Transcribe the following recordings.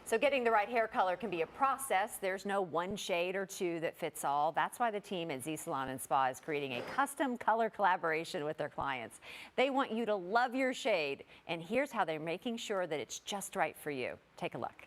So getting the right hair color can be a process. There's no one shade or two that fits all. That's why the team at Z Salon Spa is creating a custom color collaboration with their clients. They want you to love your shade, and here's how they're making sure that it's just right for you. Take a look.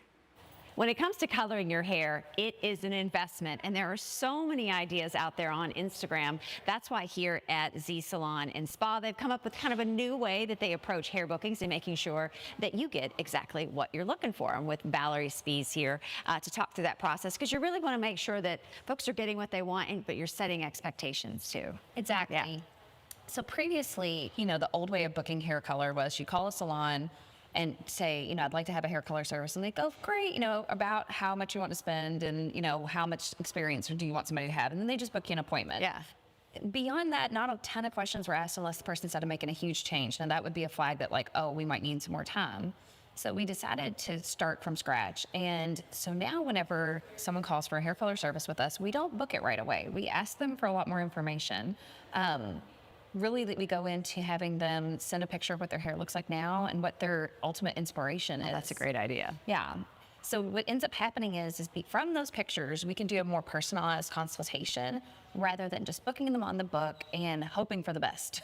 When it comes to coloring your hair, it is an investment, and there are so many ideas out there on Instagram. That's why here at Z Salon and Spa, they've come up with kind of a new way that they approach hair bookings and making sure that you get exactly what you're looking for. I'm with Valerie Spies here to talk through that process, because you really want to make sure that folks are getting what they want, but you're setting expectations too. Exactly. Yeah. So previously, the old way of booking hair color was you call a salon and say, I'd like to have a hair color service. And they go, great, about how much you want to spend and, how much experience do you want somebody to have? And then they just book you an appointment. Yeah. Beyond that, not a ton of questions were asked unless the person started making a huge change. And that would be a flag that we might need some more time. So we decided to start from scratch. And so now whenever someone calls for a hair color service with us, we don't book it right away. We ask them for a lot more information. Really, that we go into having them send a picture of what their hair looks like now and what their ultimate inspiration is. That's a great idea. Yeah. So what ends up happening is from those pictures, we can do a more personalized consultation rather than just booking them on the book and hoping for the best.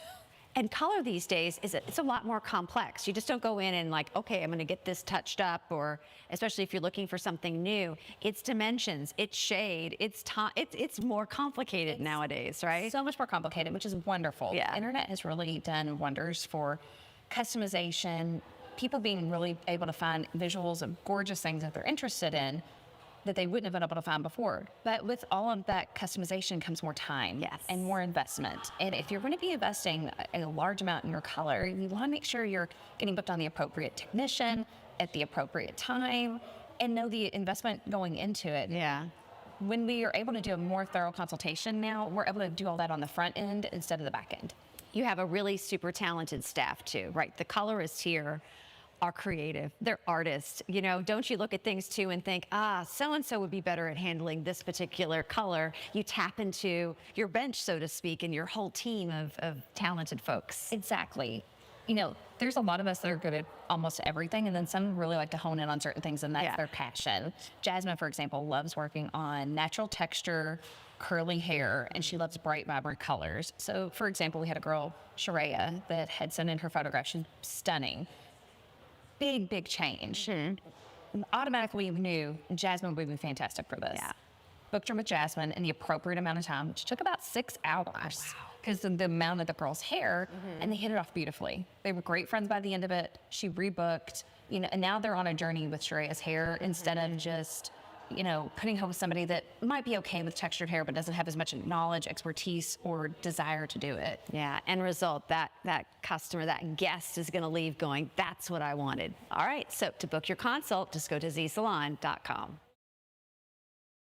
And color these days, it's a lot more complex. You just don't go in and okay, I'm going to get this touched up, or especially if you're looking for something new, it's dimensions, it's shade, it's more complicated nowadays, right? So much more complicated, which is wonderful. Yeah. The internet has really done wonders for customization, people being really able to find visuals of gorgeous things that they're interested in that they wouldn't have been able to find before. But with all of that customization comes more time. Yes. And more investment. And if you're going to be investing a large amount in your color, you want to make sure you're getting booked on the appropriate technician at the appropriate time and know the investment going into it. Yeah. When we are able to do a more thorough consultation now, we're able to do all that on the front end instead of the back end. You have a really super talented staff too, right? The colorists here are creative, they're artists. Don't you look at things too and think, so-and-so would be better at handling this particular color. You tap into your bench, so to speak, and your whole team of talented folks. Exactly. There's a lot of us that are good at almost everything, and then some really like to hone in on certain things, and that's their passion. Jasmine, for example, loves working on natural texture, curly hair, and she loves bright, vibrant colors. So, for example, we had a girl, Sharia, that had sent in her photograph. She's stunning. Big change. Mm-hmm. Automatically knew Jasmine would be fantastic for this. Yeah. Booked her with Jasmine in the appropriate amount of time, which took about 6 hours because of the amount of the girl's hair, and they hit it off beautifully. They were great friends by the end of it. She rebooked, and now they're on a journey with Sharia's hair instead of just, putting her with somebody that might be okay with textured hair but doesn't have as much knowledge, expertise, or desire to do it. Yeah, end result, that customer, that guest is going to leave going, that's what I wanted. All right, so to book your consult, just go to zsalon.com.